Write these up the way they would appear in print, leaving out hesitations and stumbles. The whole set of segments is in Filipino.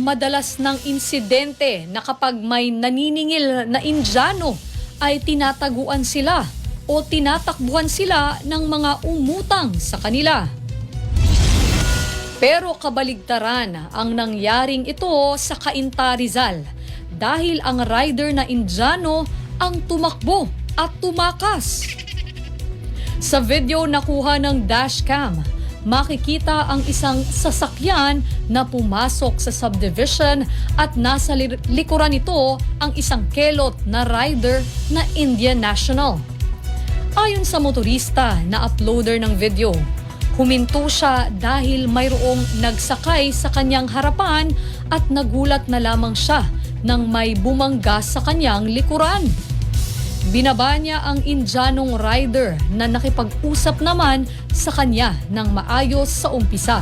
madalas ng insidente na kapag may naniningil na Indiano ay tinataguan sila o tinatakbuhan sila ng mga umutang sa kanila. Pero kabaligtaran ang nangyaring ito sa Cainta, Rizal dahil ang rider na Indiano ang tumakbo at tumakas. Sa video nakuha ng dashcam, makikita ang isang sasakyan na pumasok sa subdivision at nasa likuran nito ang isang kelot na rider na Indian national. Ayon sa motorista na uploader ng video, huminto siya dahil mayroong nagsakay sa kanyang harapan at nagulat na lamang siya nang may bumangga sa kanyang likuran. Binaba niya ang Indianong rider na nakipag-usap naman sa kanya ng maayos sa umpisa.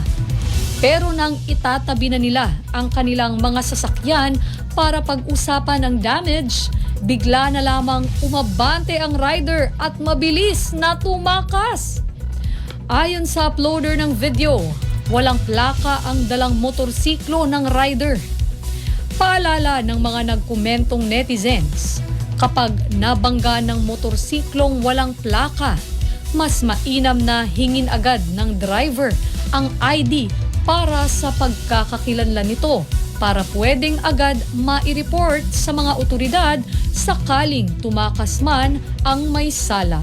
Pero nang itatabi na nila ang kanilang mga sasakyan para pag-usapan ang damage, bigla na lamang umabante ang rider at mabilis na tumakas. Ayon sa uploader ng video, walang plaka ang dalang motorsiklo ng rider. Paalala ng mga nagkomentong netizens, kapag nabangga ng motorsiklong walang plaka, mas mainam na hingin agad ng driver ang ID para sa pagkakakilanlan nito para pwedeng agad mai-report sa mga otoridad sakaling tumakas man ang may sala.